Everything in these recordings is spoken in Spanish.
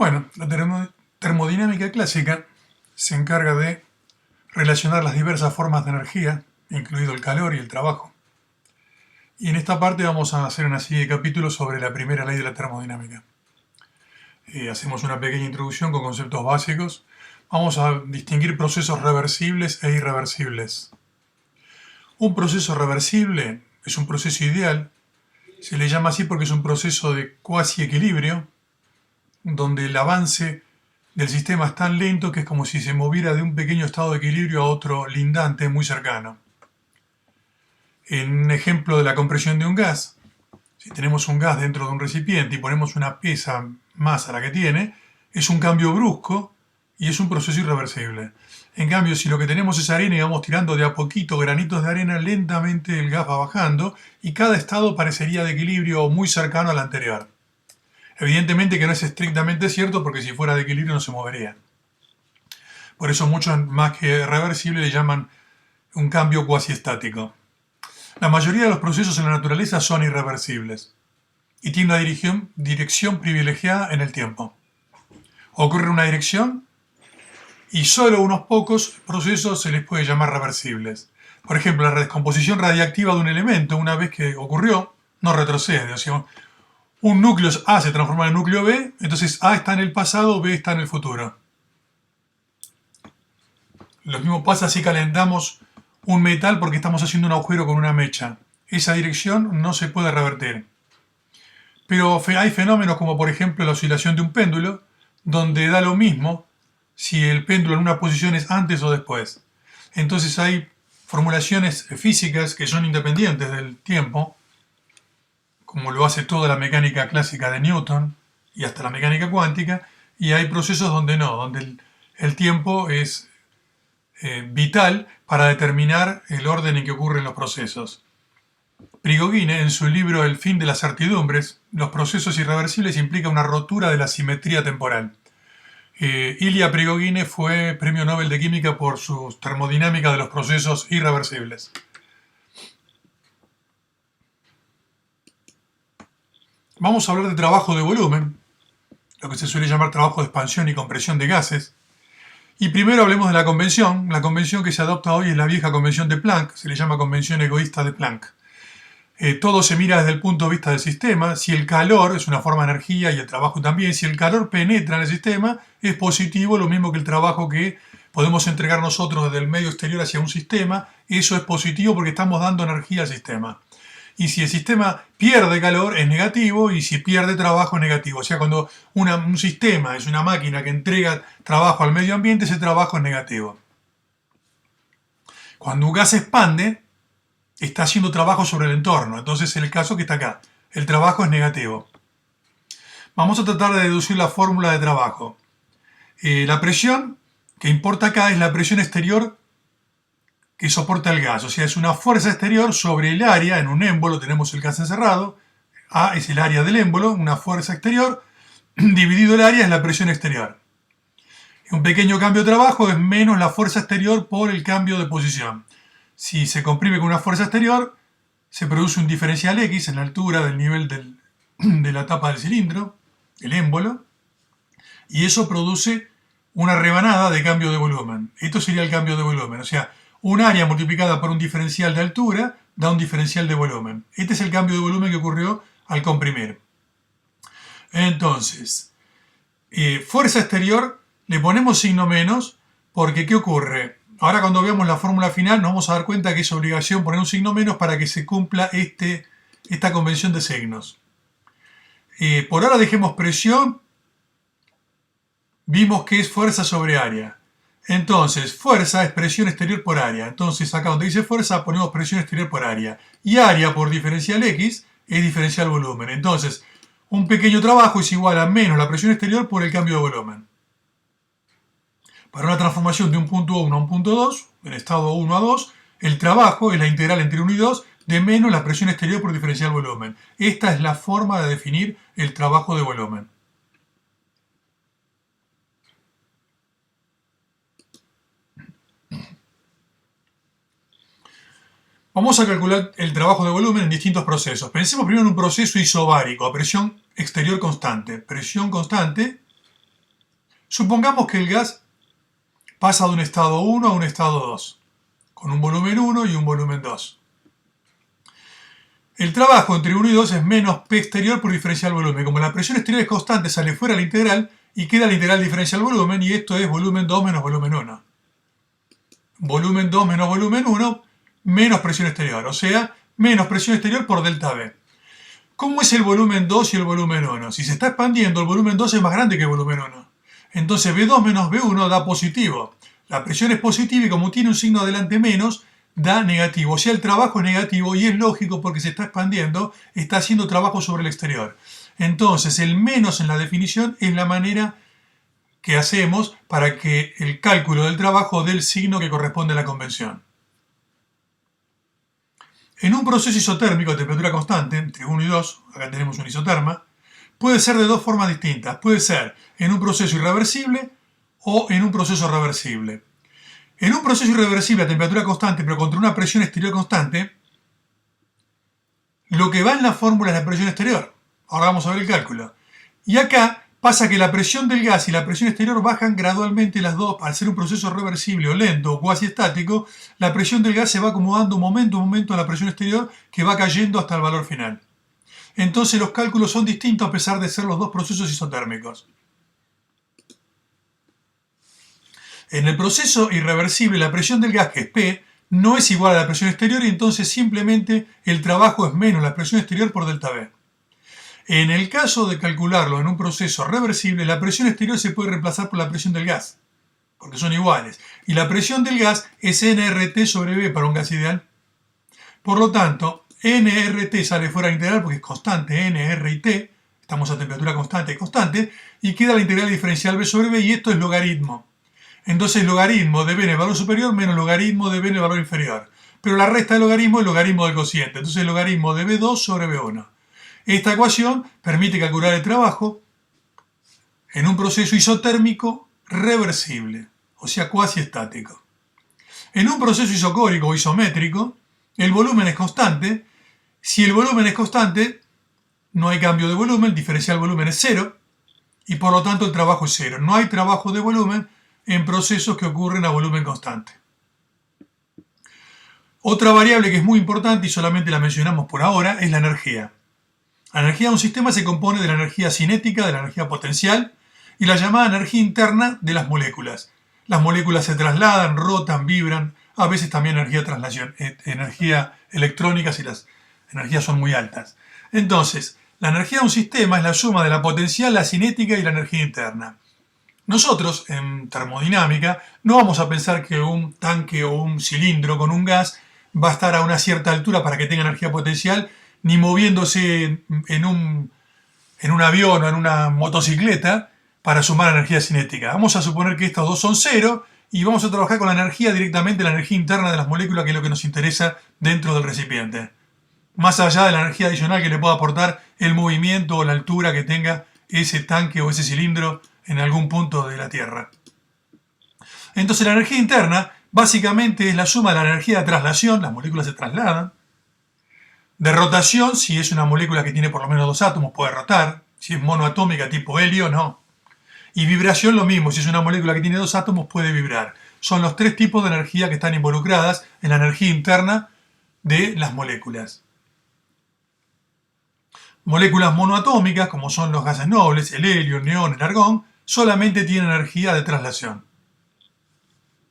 Bueno, la termodinámica clásica se encarga de relacionar las diversas formas de energía, incluido el calor y el trabajo. Y en esta parte vamos a hacer una serie de capítulos sobre la primera ley de la termodinámica. Hacemos una pequeña introducción con conceptos básicos. Vamos a distinguir procesos reversibles e irreversibles. Un proceso reversible es un proceso ideal. Se le llama así porque es un proceso de cuasi equilibrio, donde el avance del sistema es tan lento que es como si se moviera de un pequeño estado de equilibrio a otro lindante muy cercano. En un ejemplo de la compresión de un gas, si tenemos un gas dentro de un recipiente y ponemos una pieza más a la que tiene, es un cambio brusco y es un proceso irreversible. En cambio, si lo que tenemos es arena y vamos tirando de a poquito granitos de arena, lentamente el gas va bajando y cada estado parecería de equilibrio muy cercano al anterior. Evidentemente que no es estrictamente cierto porque si fuera de equilibrio no se movería. Por eso muchos más que reversible le llaman un cambio cuasi estático. La mayoría de los procesos en la naturaleza son irreversibles y tienen una dirección privilegiada en el tiempo. Ocurre una dirección y solo unos pocos procesos se les puede llamar reversibles. Por ejemplo, la descomposición radiactiva de un elemento, una vez que ocurrió, no retrocede. O sea, un núcleo A se transforma en núcleo B, entonces A está en el pasado, B está en el futuro. Lo mismo pasa si calentamos un metal porque estamos haciendo un agujero con una mecha. Esa dirección no se puede revertir. Pero hay fenómenos como por ejemplo la oscilación de un péndulo, donde da lo mismo si el péndulo en una posición es antes o después. Entonces hay formulaciones físicas que son independientes del tiempo, como lo hace toda la mecánica clásica de Newton y hasta la mecánica cuántica, y hay procesos donde no, donde el tiempo es vital para determinar el orden en que ocurren los procesos. Prigogine, en su libro El fin de las certidumbres, los procesos irreversibles implica una rotura de la simetría temporal. Ilya Prigogine fue premio Nobel de Química por su termodinámica de los procesos irreversibles. Vamos a hablar de trabajo de volumen, lo que se suele llamar trabajo de expansión y compresión de gases. Y primero hablemos de la convención. La convención que se adopta hoy es la vieja convención de Planck, se le llama convención egoísta de Planck. Todo se mira desde el punto de vista del sistema. Si el calor es una forma de energía y el trabajo también, si el calor penetra en el sistema, es positivo, lo mismo que el trabajo que podemos entregar nosotros desde el medio exterior hacia un sistema, eso es positivo porque estamos dando energía al sistema. Y si el sistema pierde calor es negativo y si pierde trabajo es negativo. O sea, cuando un sistema es una máquina que entrega trabajo al medio ambiente, ese trabajo es negativo. Cuando un gas se expande, está haciendo trabajo sobre el entorno. Entonces, en el caso que está acá, el trabajo es negativo. Vamos a tratar de deducir la fórmula de trabajo. La presión que importa acá es la presión exterior que soporta el gas, o sea, es una fuerza exterior sobre el área. En un émbolo tenemos el gas encerrado, A es el área del émbolo, una fuerza exterior, dividido el área es la presión exterior. Un pequeño cambio de trabajo es menos la fuerza exterior por el cambio de posición. Si se comprime con una fuerza exterior, se produce un diferencial X en la altura del nivel de la tapa del cilindro, el émbolo, y eso produce una rebanada de cambio de volumen. Esto sería el cambio de volumen, o sea, un área multiplicada por un diferencial de altura da un diferencial de volumen. Este es el cambio de volumen que ocurrió al comprimir. Entonces, fuerza exterior, le ponemos signo menos porque ¿qué ocurre? Ahora cuando veamos la fórmula final nos vamos a dar cuenta que es obligación poner un signo menos para que se cumpla esta convención de signos. Por ahora dejemos presión, vimos que es fuerza sobre área. Entonces, fuerza es presión exterior por área. Entonces, acá donde dice fuerza, ponemos presión exterior por área. Y área por diferencial X es diferencial volumen. Entonces, un pequeño trabajo es igual a menos la presión exterior por el cambio de volumen. Para una transformación de un punto 1 a un punto 2, en estado 1 a 2, el trabajo es la integral entre 1 y 2 de menos la presión exterior por diferencial volumen. Esta es la forma de definir el trabajo de volumen. Vamos a calcular el trabajo de volumen en distintos procesos. Pensemos primero en un proceso isobárico a presión exterior constante. Presión constante Supongamos que el gas pasa de un estado 1 a un estado 2, con un volumen 1 y un volumen 2. El trabajo entre 1 y 2 es menos P exterior por diferencial volumen. Como la presión exterior es constante, sale fuera la integral y queda la integral diferencial volumen, y esto es volumen 2 menos volumen 1. Volumen 2 menos volumen 1 menos presión exterior, o sea, menos presión exterior por delta V. ¿Cómo es el volumen 2 y el volumen 1? Si se está expandiendo, el volumen 2 es más grande que el volumen 1. Entonces V2 menos V1 da positivo. La presión es positiva y como tiene un signo adelante menos, da negativo. O sea, el trabajo es negativo y es lógico porque se está expandiendo, está haciendo trabajo sobre el exterior. Entonces, el menos en la definición es la manera que hacemos para que el cálculo del trabajo dé el signo que corresponde a la convención. En un proceso isotérmico a temperatura constante, entre 1 y 2, acá tenemos un isoterma, puede ser de dos formas distintas. Puede ser en un proceso irreversible o en un proceso reversible. En un proceso irreversible a temperatura constante, pero contra una presión exterior constante, lo que va en la fórmula es la presión exterior. Ahora vamos a ver el cálculo. Y acá pasa que la presión del gas y la presión exterior bajan gradualmente las dos. Al ser un proceso reversible o lento o cuasi estático, la presión del gas se va acomodando momento a momento a la presión exterior, que va cayendo hasta el valor final. Entonces los cálculos son distintos a pesar de ser los dos procesos isotérmicos. En el proceso irreversible, la presión del gas, que es P, no es igual a la presión exterior y entonces simplemente el trabajo es menos la presión exterior por delta V. En el caso de calcularlo en un proceso reversible, la presión exterior se puede reemplazar por la presión del gas, porque son iguales. Y la presión del gas es nRT sobre V para un gas ideal. Por lo tanto, nRT sale fuera de la integral porque es constante, nR y T, estamos a temperatura constante, y queda la integral diferencial V sobre V, y esto es logaritmo. Entonces logaritmo de V en el valor superior menos logaritmo de V en el valor inferior. Pero la resta del logaritmo es logaritmo del cociente. Entonces logaritmo de V2 sobre V1. Esta ecuación permite calcular el trabajo en un proceso isotérmico reversible, o sea, cuasi estático. En un proceso isocórico o isométrico, el volumen es constante. Si el volumen es constante, no hay cambio de volumen, el diferencial volumen es cero, y por lo tanto el trabajo es cero. No hay trabajo de volumen en procesos que ocurren a volumen constante. Otra variable que es muy importante y solamente la mencionamos por ahora es la energía. La energía de un sistema se compone de la energía cinética, de la energía potencial y la llamada energía interna de las moléculas. Las moléculas se trasladan, rotan, vibran, a veces también energía electrónica si las energías son muy altas. Entonces, la energía de un sistema es la suma de la potencial, la cinética y la energía interna. Nosotros, en termodinámica, no vamos a pensar que un tanque o un cilindro con un gas va a estar a una cierta altura para que tenga energía potencial, ni moviéndose en un avión o en una motocicleta para sumar energía cinética. Vamos a suponer que estos dos son cero y vamos a trabajar con la energía directamente, la energía interna de las moléculas, que es lo que nos interesa dentro del recipiente. Más allá de la energía adicional que le pueda aportar el movimiento o la altura que tenga ese tanque o ese cilindro en algún punto de la Tierra. Entonces la energía interna básicamente es la suma de la energía de traslación, las moléculas se trasladan, de rotación, si es una molécula que tiene por lo menos dos átomos puede rotar, si es monoatómica tipo helio, no. Y vibración lo mismo, si es una molécula que tiene dos átomos puede vibrar. Son los tres tipos de energía que están involucradas en la energía interna de las moléculas. Moléculas monoatómicas, como son los gases nobles, el helio, el neón, el argón, solamente tienen energía de traslación.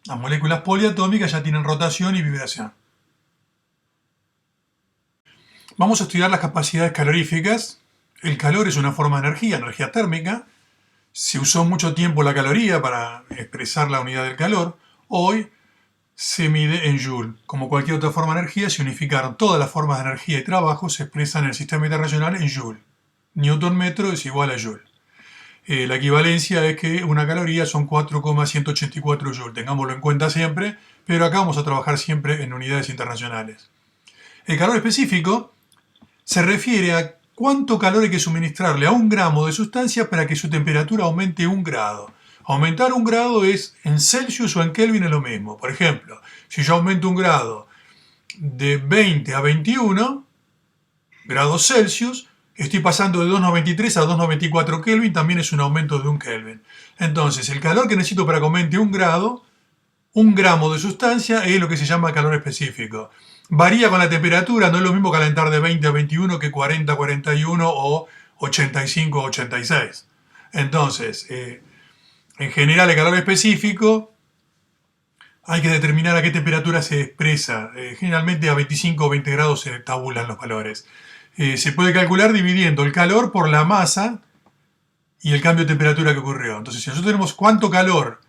Las moléculas poliatómicas ya tienen rotación y vibración. Vamos a estudiar las capacidades caloríficas. El calor es una forma de energía térmica. Se usó mucho tiempo la caloría para expresar la unidad del calor. Hoy se mide en Joule. Como cualquier otra forma de energía, se unificaron todas las formas de energía y trabajo, se expresan en el sistema internacional en Joule. Newton metro es igual a Joule. La equivalencia es que una caloría son 4,184 Joule. Tengámoslo en cuenta siempre, pero acá vamos a trabajar siempre en unidades internacionales. El calor específico se refiere a cuánto calor hay que suministrarle a un gramo de sustancia para que su temperatura aumente 1 grado. Aumentar 1 grado es en Celsius o en Kelvin es lo mismo. Por ejemplo, si yo aumento 1 grado de 20 a 21 grados Celsius, estoy pasando de 293 a 294 Kelvin, también es un aumento de 1 Kelvin. Entonces, el calor que necesito para que aumente 1 grado, 1 gramo de sustancia, es lo que se llama calor específico. Varía con la temperatura, no es lo mismo calentar de 20 a 21 que 40 a 41 o 85 a 86. Entonces, en general el calor específico hay que determinar a qué temperatura se expresa. Generalmente a 25 o 20 grados se tabulan los valores. Se puede calcular dividiendo el calor por la masa y el cambio de temperatura que ocurrió. Entonces, si nosotros tenemos cuánto calor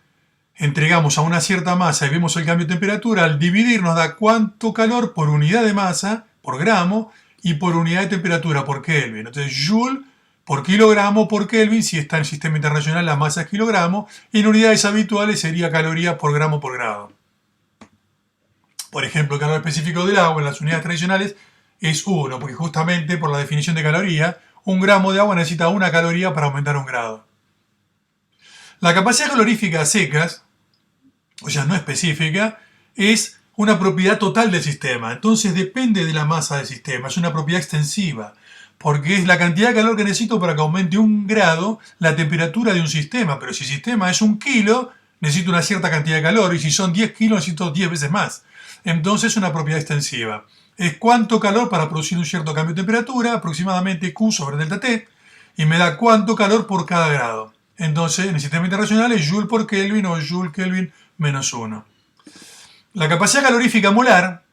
entregamos a una cierta masa y vemos el cambio de temperatura, al dividir nos da cuánto calor por unidad de masa, por gramo, y por unidad de temperatura, por Kelvin. Entonces, Joule por kilogramo por Kelvin, si está en el sistema internacional la masa es kilogramo, y en unidades habituales sería caloría por gramo por grado. Por ejemplo, el calor específico del agua en las unidades tradicionales es 1, porque justamente por la definición de caloría, 1 gramo de agua necesita 1 caloría para aumentar 1 grado. La capacidad calorífica a secas, o sea, no específica, es una propiedad total del sistema. Entonces depende de la masa del sistema, es una propiedad extensiva, porque es la cantidad de calor que necesito para que aumente 1 grado la temperatura de un sistema. Pero si el sistema es 1 kilo, necesito una cierta cantidad de calor, y si son 10 kilos, necesito 10 veces más. Entonces es una propiedad extensiva. Es cuánto calor para producir un cierto cambio de temperatura, aproximadamente Q sobre delta T, y me da cuánto calor por cada grado. Entonces, en el sistema internacional es Joule por Kelvin o Joule Kelvin menos 1. La capacidad calorífica molar,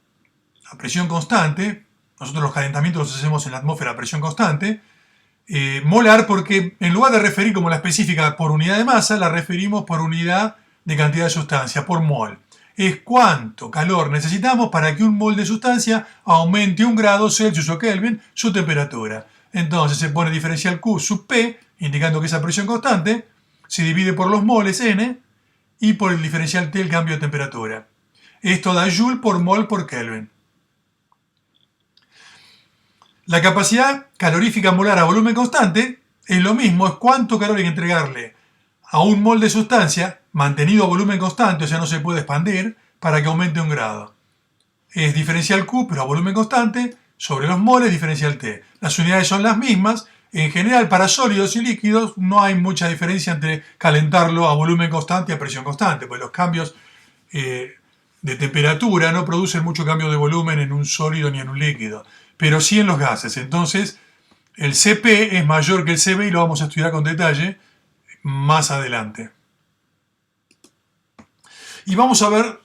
a presión constante, nosotros los calentamientos los hacemos en la atmósfera a presión constante, molar porque en lugar de referir como la específica por unidad de masa, la referimos por unidad de cantidad de sustancia, por mol. Es cuánto calor necesitamos para que un mol de sustancia aumente 1 grado Celsius o Kelvin su temperatura. Entonces se pone diferencial Q sub P, indicando que esa presión constante se divide por los moles N y por el diferencial T el cambio de temperatura. Esto da Joule por mol por Kelvin. La capacidad calorífica molar a volumen constante es lo mismo, es cuánto calor hay que entregarle a un mol de sustancia mantenido a volumen constante, o sea, no se puede expandir, para que aumente 1 grado. Es diferencial Q, pero a volumen constante, sobre los moles, diferencial T. Las unidades son las mismas. En general, para sólidos y líquidos no hay mucha diferencia entre calentarlo a volumen constante y a presión constante, pues los cambios de temperatura no producen mucho cambio de volumen en un sólido ni en un líquido, pero sí en los gases. Entonces, el Cp es mayor que el Cv y lo vamos a estudiar con detalle más adelante. Y vamos a ver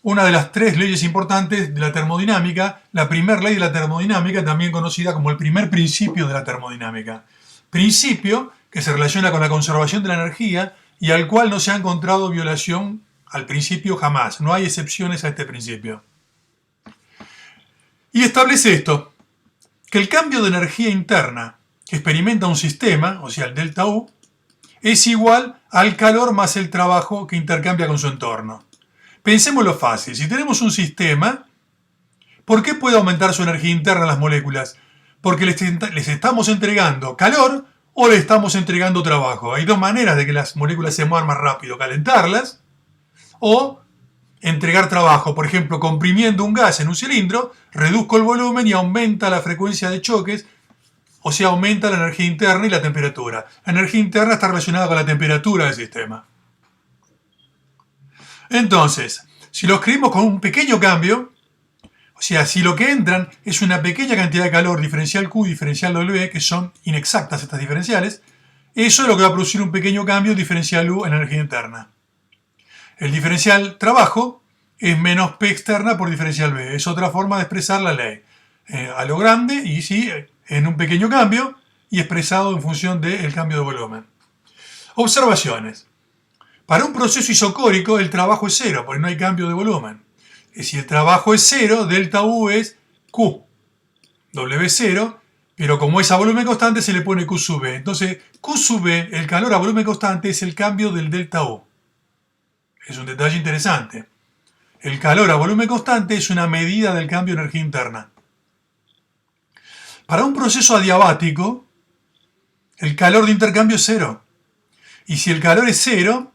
una de las 3 leyes importantes de la termodinámica, la primera ley de la termodinámica, también conocida como el primer principio de la termodinámica. Principio que se relaciona con la conservación de la energía y al cual no se ha encontrado violación al principio jamás. No hay excepciones a este principio. Y establece esto, que el cambio de energía interna que experimenta un sistema, o sea el delta U, es igual al calor más el trabajo que intercambia con su entorno. Pensémoslo fácil, si tenemos un sistema, ¿por qué puede aumentar su energía interna a las moléculas? Porque les estamos entregando calor o le estamos entregando trabajo. Hay 2 maneras de que las moléculas se muevan más rápido, calentarlas o entregar trabajo. Por ejemplo, comprimiendo un gas en un cilindro, reduzco el volumen y aumenta la frecuencia de choques, o sea, aumenta la energía interna y la temperatura. La energía interna está relacionada con la temperatura del sistema. Entonces, si lo escribimos con un pequeño cambio, o sea, si lo que entran es una pequeña cantidad de calor, diferencial Q y diferencial W, que son inexactas estas diferenciales, eso es lo que va a producir un pequeño cambio, diferencial U en energía interna. El diferencial trabajo es menos P externa por diferencial B. Es otra forma de expresar la ley. A lo grande y sí, en un pequeño cambio y expresado en función del cambio de volumen. Observaciones. Para un proceso isocórico el trabajo es 0, porque no hay cambio de volumen. Si el trabajo es 0, delta U es Q. W es 0, pero como es a volumen constante se le pone Q sub B. Entonces, Q sub B, el calor a volumen constante, es el cambio del delta U. Es un detalle interesante. El calor a volumen constante es una medida del cambio de energía interna. Para un proceso adiabático, el calor de intercambio es 0. Y si el calor es 0,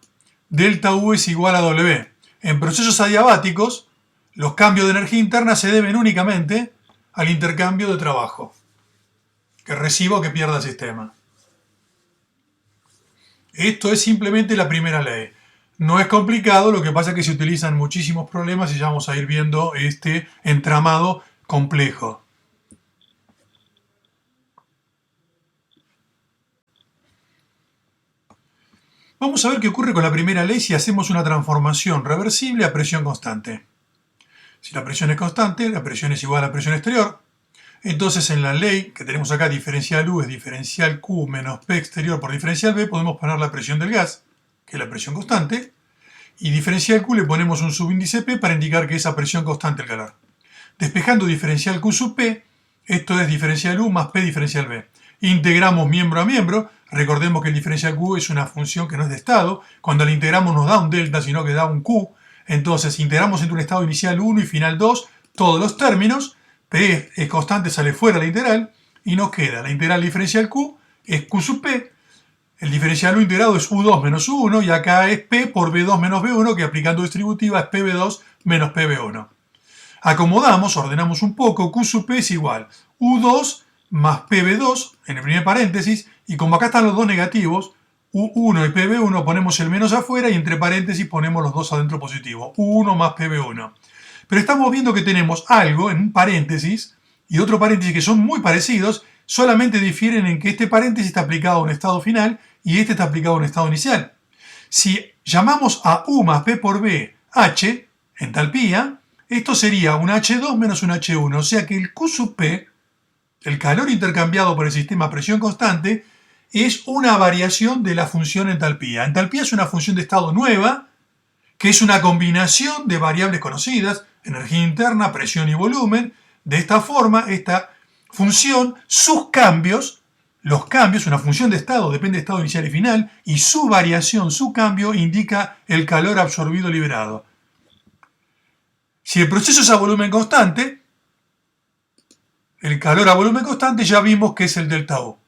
delta U es igual a W. En procesos adiabáticos, los cambios de energía interna se deben únicamente al intercambio de trabajo. que reciba o que pierda el sistema. Esto es simplemente la primera ley. No es complicado, lo que pasa es que se utilizan muchísimos problemas y ya vamos a ir viendo este entramado complejo. Vamos a ver qué ocurre con la primera ley si hacemos una transformación reversible a presión constante. Si la presión es constante, la presión es igual a la presión exterior. Entonces en la ley que tenemos acá, diferencial U es diferencial Q menos P exterior por diferencial B, podemos poner la presión del gas, que es la presión constante, y diferencial Q le ponemos un subíndice P para indicar que es a presión constante el calor. Despejando diferencial Q sub P, esto es diferencial U más P diferencial B. Integramos miembro a miembro. Recordemos que el diferencial Q es una función que no es de estado. Cuando la integramos nos da un delta, sino que da un Q. Entonces integramos entre un estado inicial 1 y final 2 todos los términos. P es constante, sale fuera la integral. Y nos queda la integral diferencial Q es Q sub P. El diferencial U integrado es U2 menos U1. Y acá es P por B2 menos B1, que aplicando distributiva es PB2 menos PB1. Acomodamos, ordenamos un poco, Q sub P es igual U2 más PB2 en el primer paréntesis, y como acá están los dos negativos, U1 y PB1, ponemos el menos afuera y entre paréntesis ponemos los dos adentro positivos, U1 más PB1. Pero estamos viendo que tenemos algo en un paréntesis y otro paréntesis que son muy parecidos, solamente difieren en que este paréntesis está aplicado a un estado final y este está aplicado a un estado inicial. Si llamamos a U más P por B H, entalpía, esto sería un H2 menos un H1, o sea que el Q sub P, el calor intercambiado por el sistema a presión constante, es una variación de la función entalpía. Entalpía es una función de estado nueva, que es una combinación de variables conocidas, energía interna, presión y volumen. De esta forma, esta función, sus cambios, los cambios, una función de estado, depende de estado inicial y final, y su variación, su cambio, indica el calor absorbido liberado. Si el proceso es a volumen constante, el calor a volumen constante ya vimos que es el delta U.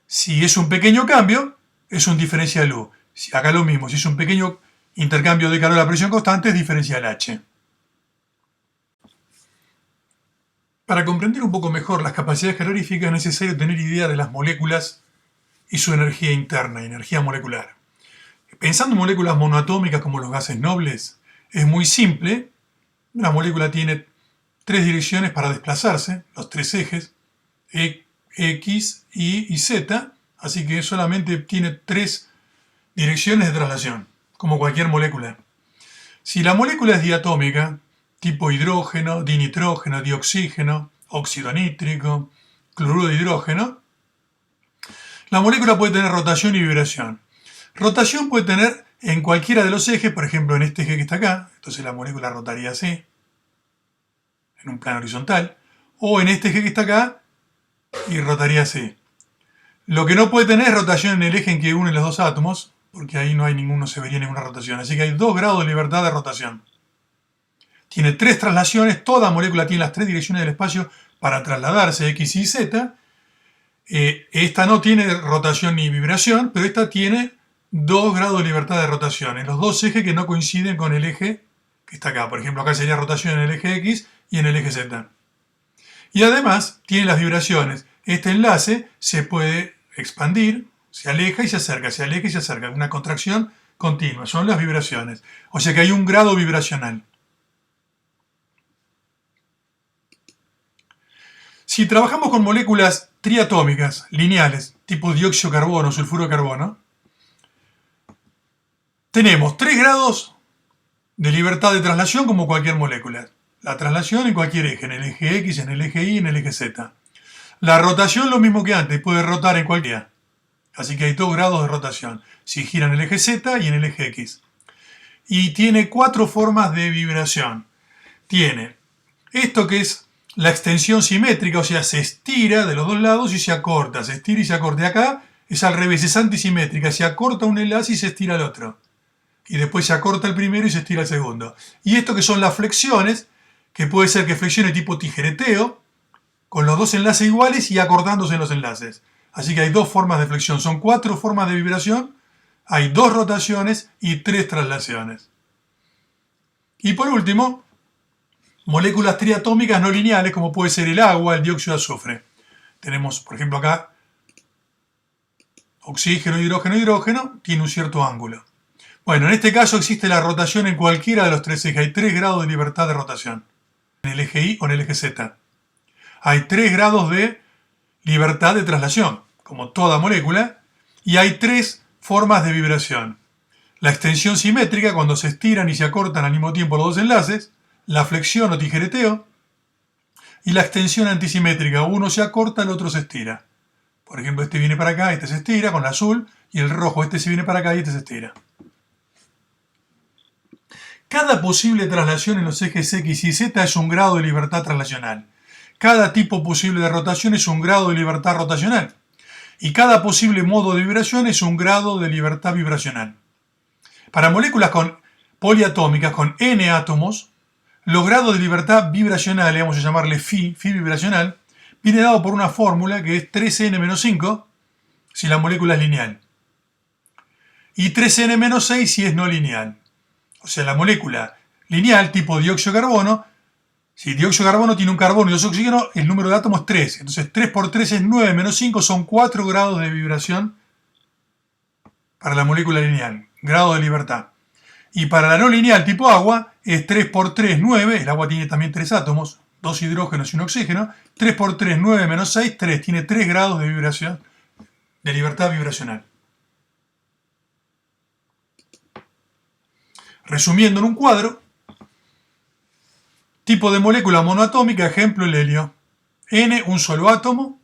Si es un pequeño cambio, es un diferencial U. Acá lo mismo, si es un pequeño intercambio de calor a presión constante, es diferencial H. Para comprender un poco mejor las capacidades caloríficas es necesario tener idea de las moléculas y su energía interna, energía molecular. Pensando en moléculas monoatómicas como los gases nobles, es muy simple. Una molécula tiene tres direcciones para desplazarse, los tres ejes, X, Y y Z, así que solamente tiene tres direcciones de traslación, como cualquier molécula. Si la molécula es diatómica, tipo hidrógeno, dinitrógeno, dioxígeno, óxido nítrico, cloruro de hidrógeno, la molécula puede tener rotación y vibración. Rotación puede tener en cualquiera de los ejes, por ejemplo en este eje que está acá, entonces la molécula rotaría así, en un plano horizontal, o en este eje que está acá y rotaría así. Lo que no puede tener es rotación en el eje en que unen los dos átomos, porque ahí no se vería ninguna rotación. Así que hay 2 grados de libertad de rotación. Tiene 3 traslaciones, toda molécula tiene las 3 direcciones del espacio para trasladarse, X, Y, Z. Esta no tiene rotación ni vibración, pero esta tiene 2 grados de libertad de rotación en los dos ejes que no coinciden con el eje que está acá. Por ejemplo, acá sería rotación en el eje X y en el eje Z. Y además tiene las vibraciones. Este enlace se puede expandir, se aleja y se acerca, se aleja y se acerca. Una contracción continua, son las vibraciones. O sea que hay un grado vibracional. Si trabajamos con moléculas triatómicas, lineales, tipo dióxido de carbono, sulfuro de carbono, tenemos 3 grados de libertad de traslación como cualquier molécula. La traslación en cualquier eje, en el eje X, en el eje Y, en el eje Z. La rotación lo mismo que antes, puede rotar en cualquiera. Así que hay 2 grados de rotación, si gira en el eje Z y en el eje X. Y tiene 4 formas de vibración. Tiene esto que es la extensión simétrica, o sea, se estira de los dos lados y se acorta, se estira y se acorta. Acá es al revés, es antisimétrica, se acorta un enlace y se estira el otro. Y después se acorta el primero y se estira el segundo. Y esto que son las flexiones, que puede ser que flexione tipo tijereteo, con los dos enlaces iguales y acortándose en los enlaces. Así que hay 2 formas de flexión, son 4 formas de vibración, hay 2 rotaciones y 3 traslaciones. Y por último, moléculas triatómicas no lineales como puede ser el agua, el dióxido de azufre. tenemos, por ejemplo, acá oxígeno, hidrógeno, hidrógeno, tiene un cierto ángulo. Bueno, en este caso existe la rotación en cualquiera de los tres ejes. Hay 3 grados de libertad de rotación, en el eje Y o en el eje Z. Hay 3 grados de libertad de traslación, como toda molécula, y hay 3 formas de vibración. La extensión simétrica, cuando se estiran y se acortan al mismo tiempo los dos enlaces, la flexión o tijereteo, y la extensión antisimétrica, uno se acorta, el otro se estira. Por ejemplo, este viene para acá, este se estira con el azul, y el rojo, este se viene para acá y este se estira. Cada posible traslación en los ejes X y Z es un grado de libertad traslacional. Cada tipo posible de rotación es un grado de libertad rotacional. Y cada posible modo de vibración es un grado de libertad vibracional. Para moléculas poliatómicas con n átomos, los grados de libertad vibracional, vamos a llamarle phi vibracional, viene dado por una fórmula que es 3n-5 si la molécula es lineal. Y 3n-6 si es no lineal. O sea, la molécula lineal tipo dióxido de carbono, si dióxido de carbono tiene un carbono y 2 oxígenos, el número de átomos es 3. Entonces 3 por 3 es 9, menos 5 son 4 grados de vibración para la molécula lineal, grado de libertad. Y para la no lineal tipo agua es 3 por 3, 9, el agua tiene también 3 átomos, 2 hidrógenos y un oxígeno, 3 por 3, 9 menos 6, 3, tiene 3 grados de vibración, de libertad vibracional. Resumiendo en un cuadro, tipo de molécula monoatómica, ejemplo el helio. N, un solo átomo,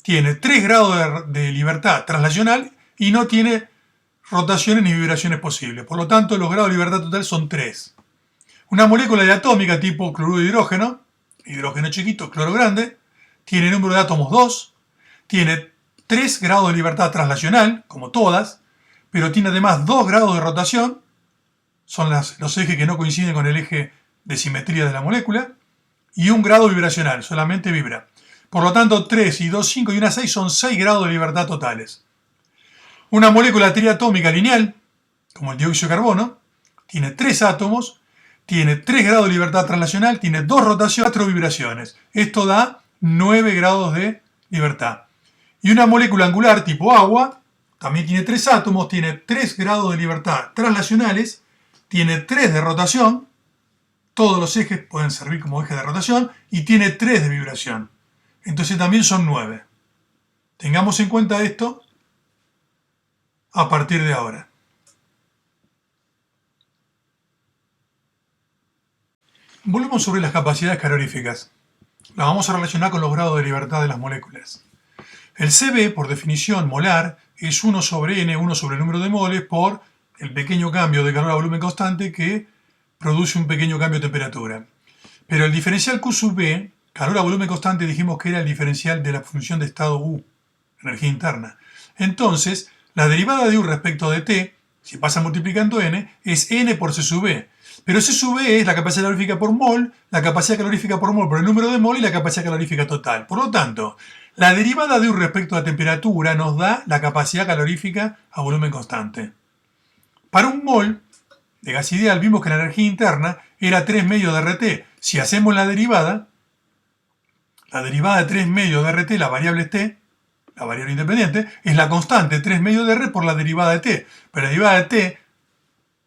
tiene 3 grados de libertad traslacional y no tiene rotaciones ni vibraciones posibles. Por lo tanto, los grados de libertad total son 3. Una molécula diatómica tipo cloruro de hidrógeno, hidrógeno chiquito, cloro grande, tiene número de átomos 2, tiene 3 grados de libertad traslacional, como todas, pero tiene además 2 grados de rotación, son los ejes que no coinciden con el eje de simetría de la molécula, y 1 grado vibracional, solamente vibra. Por lo tanto, 3 y 2, 5 y 1, 6 son 6 grados de libertad totales. Una molécula triatómica lineal, como el dióxido de carbono, tiene 3 átomos, tiene 3 grados de libertad traslacional, tiene 2 rotaciones, 4 vibraciones. Esto da 9 grados de libertad. Y una molécula angular tipo agua, también tiene 3 átomos, tiene 3 grados de libertad traslacionales, tiene 3 de rotación, todos los ejes pueden servir como eje de rotación, y tiene 3 de vibración. Entonces también son 9. Tengamos en cuenta esto a partir de ahora. Volvemos sobre las capacidades caloríficas. Las vamos a relacionar con los grados de libertad de las moléculas. El Cb, por definición molar, es 1 sobre n, 1 sobre el número de moles, por el pequeño cambio de calor a volumen constante que produce un pequeño cambio de temperatura. Pero el diferencial Q sub B, calor a volumen constante, dijimos que era el diferencial de la función de estado U, energía interna. Entonces, la derivada de U respecto de T, si pasa multiplicando n, es n por C sub B. Pero C sub B es la capacidad calorífica por mol, la capacidad calorífica por mol por el número de mol y la capacidad calorífica total. Por lo tanto, la derivada de U respecto a la temperatura nos da la capacidad calorífica a volumen constante. Para un mol de gas ideal vimos que la energía interna era 3 medios de RT. Si hacemos la derivada de 3 medios de RT, la variable es T, la variable independiente, es la constante 3 medios de R por la derivada de T. Pero la derivada de T,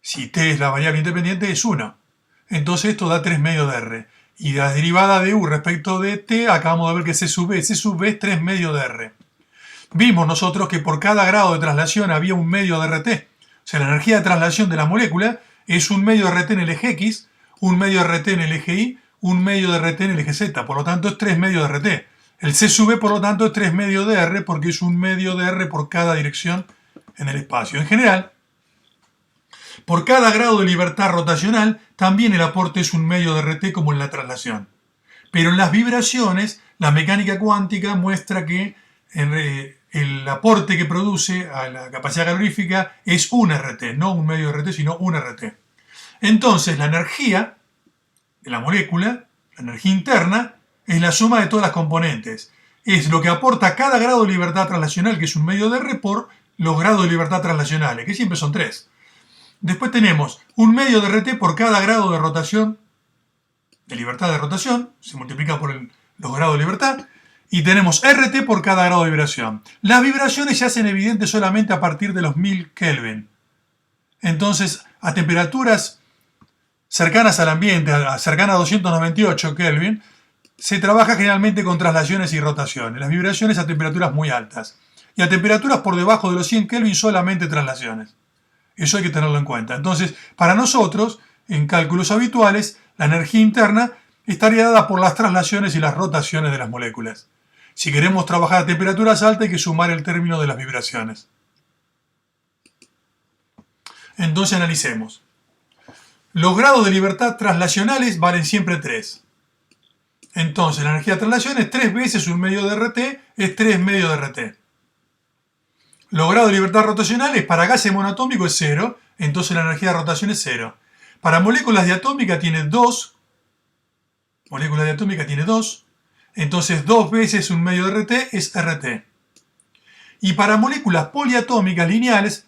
si T es la variable independiente, es 1. Entonces esto da 3 medios de R. Y la derivada de U respecto de T, acabamos de ver que C sub B es 3 medios de R. Vimos nosotros que por cada grado de traslación había un medio de RT. O sea, la energía de traslación de la molécula es un medio de RT en el eje X, un medio de RT en el eje Y, un medio de RT en el eje Z. Por lo tanto, es 3 medios de RT. El C sub B, por lo tanto, es 3 medios de R porque es un medio de R por cada dirección en el espacio. En general, por cada grado de libertad rotacional, también el aporte es un medio de RT como en la traslación. Pero en las vibraciones, la mecánica cuántica muestra que el aporte que produce a la capacidad calorífica es un RT, no un medio de RT, sino un RT. Entonces, la energía de la molécula, la energía interna, es la suma de todas las componentes. Es lo que aporta cada grado de libertad traslacional, que es un medio de R, por los grados de libertad traslacionales, que siempre son 3. Después tenemos un medio de RT por cada grado de rotación, de libertad de rotación, se multiplica por los grados de libertad, Y tenemos RT por cada grado de vibración. Las vibraciones se hacen evidentes solamente a partir de los 1000 Kelvin. Entonces, a temperaturas cercanas al ambiente, cercanas a 298 Kelvin, se trabaja generalmente con traslaciones y rotaciones. Las vibraciones a temperaturas muy altas. Y a temperaturas por debajo de los 100 Kelvin solamente traslaciones. Eso hay que tenerlo en cuenta. Entonces, para nosotros, en cálculos habituales, la energía interna estaría dada por las traslaciones y las rotaciones de las moléculas. Si queremos trabajar a temperaturas altas, hay que sumar el término de las vibraciones. Entonces analicemos. Los grados de libertad traslacionales valen siempre 3. Entonces la energía de traslación es 3 veces un medio de RT, es 3 medios de RT. Los grados de libertad rotacionales para gases monoatómicos es 0, entonces la energía de rotación es 0. Para moléculas diatómicas tiene 2. Molécula diatómica tiene 2. Entonces 2 veces un medio de RT es RT. Y para moléculas poliatómicas lineales,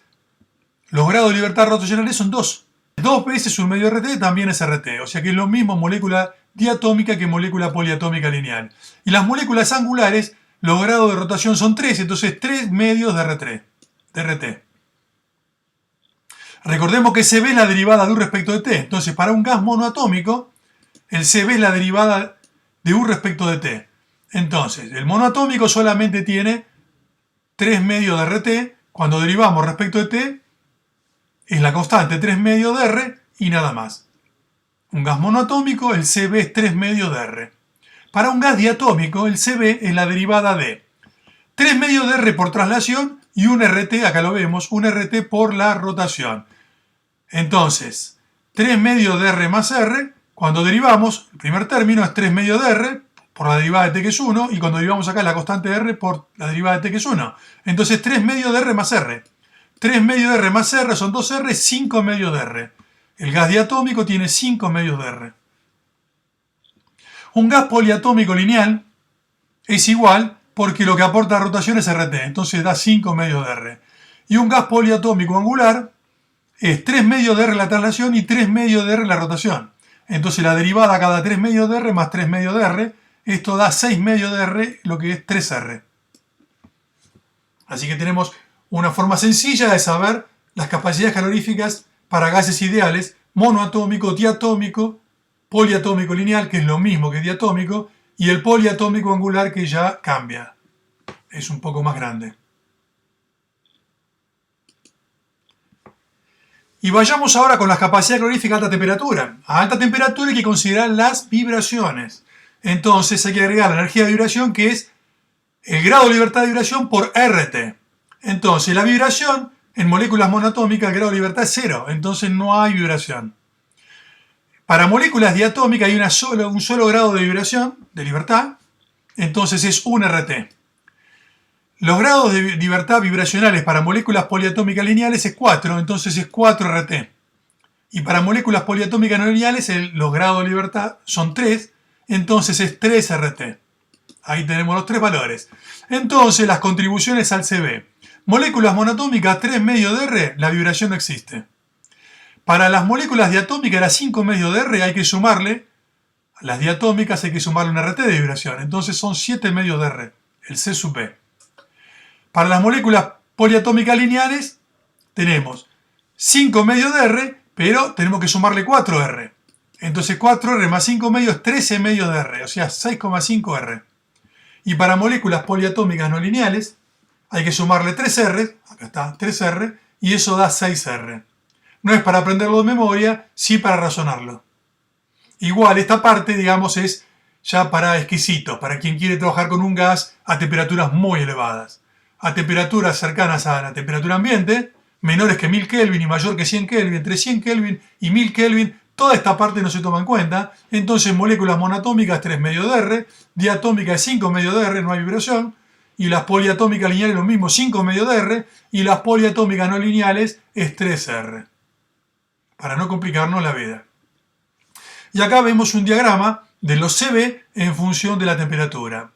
los grados de libertad rotacionales son 2. 2 veces un medio de RT también es RT. O sea que es lo mismo molécula diatómica que molécula poliatómica lineal. Y las moléculas angulares, los grados de rotación son 3. Entonces 3 medios de RT. Recordemos que CB es la derivada de U respecto de T. Entonces para un gas monoatómico, el CB es la derivada de U respecto de T. Entonces, el monoatómico solamente tiene 3 medios de RT. Cuando derivamos respecto de T, es la constante 3 medios de R y nada más. Un gas monoatómico, el CB es 3 medios de R. Para un gas diatómico, el CB es la derivada de 3 medios de R por traslación y un RT, acá lo vemos, un RT por la rotación. Entonces, 3 medios de R más R. Cuando derivamos, el primer término es 3 medios de R por la derivada de t que es 1, y cuando derivamos acá la constante de R por la derivada de t que es 1. Entonces 3 medios de R más R. 3 medios de R más R son 2R, 5 medios de R. El gas diatómico tiene 5 medios de R. Un gas poliatómico lineal es igual porque lo que aporta rotación es RT, entonces da 5 medios de R. Y un gas poliatómico angular es 3 medios de R la traslación y 3 medios de R la rotación. Entonces la derivada cada 3 medios de R más 3 medios de R, esto da 6 medios de R, lo que es 3R. Así que tenemos una forma sencilla de saber las capacidades caloríficas para gases ideales, monoatómico, diatómico, poliatómico lineal, que es lo mismo que diatómico, y el poliatómico angular, que ya cambia. Es un poco más grande. Y vayamos ahora con las capacidades caloríficas a alta temperatura. A alta temperatura hay que considerar las vibraciones. Entonces hay que agregar la energía de vibración, que es el grado de libertad de vibración por RT. Entonces la vibración en moléculas monoatómicas, el grado de libertad es 0. Entonces no hay vibración. Para moléculas diatómicas hay un solo grado de vibración, de libertad. Entonces es 1 RT. Los grados de libertad vibracionales para moléculas poliatómicas lineales es 4, entonces es 4 RT. Y para moléculas poliatómicas no lineales los grados de libertad son 3, entonces es 3 RT. Ahí tenemos los 3 valores. Entonces las contribuciones al CB. Moléculas monoatómicas 3 medios de R, la vibración no existe. Para las moléculas diatómicas, las 5 medios de R hay que sumarle, a las diatómicas hay que sumarle un RT de vibración, entonces son 7 medios de R, el C sub B. Para las moléculas poliatómicas lineales tenemos 5 medios de R, pero tenemos que sumarle 4R. Entonces 4R más 5 medios es 13 medios de R, o sea 6,5 R. Y para moléculas poliatómicas no lineales hay que sumarle 3R, acá está 3R, y eso da 6R. No es para aprenderlo de memoria, sí para razonarlo. Igual esta parte, digamos, es ya para exquisitos, para quien quiere trabajar con un gas a temperaturas muy elevadas. A temperaturas cercanas a la temperatura ambiente, menores que 1000 Kelvin y mayor que 100 Kelvin, entre 100 Kelvin y 1000 Kelvin, toda esta parte no se toma en cuenta. Entonces moléculas monoatómicas 3 medios de R, diatómicas 5 medios de R, no hay vibración, y las poliatómicas lineales lo mismo, 5 medios de R, y las poliatómicas no lineales es 3R, para no complicarnos la vida. Y acá vemos un diagrama de los CB en función de la temperatura.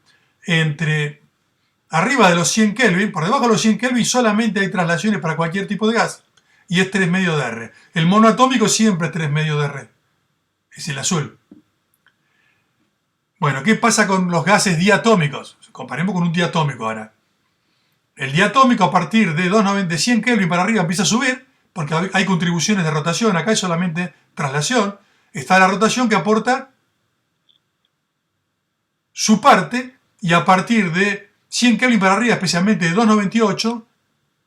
Arriba de los 100 Kelvin, por debajo de los 100 Kelvin solamente hay traslaciones para cualquier tipo de gas, y es 3 medios de R. El monoatómico siempre es 3 medios de R, es el azul. Bueno, ¿qué pasa con los gases diatómicos? Comparemos con un diatómico ahora. El diatómico a partir de 100 Kelvin para arriba empieza a subir, porque hay contribuciones de rotación, acá es solamente traslación. Está la rotación que aporta su parte, y a partir de 100 Kelvin para arriba, especialmente de 298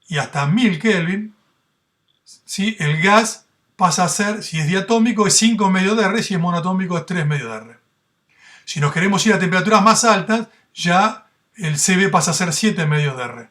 y hasta 1000 Kelvin, ¿sí? El gas pasa a ser, si es diatómico, es 5 medio de R, si es monoatómico es 3 medio de R. Si nos queremos ir a temperaturas más altas, ya el Cb pasa a ser 7 medios de R.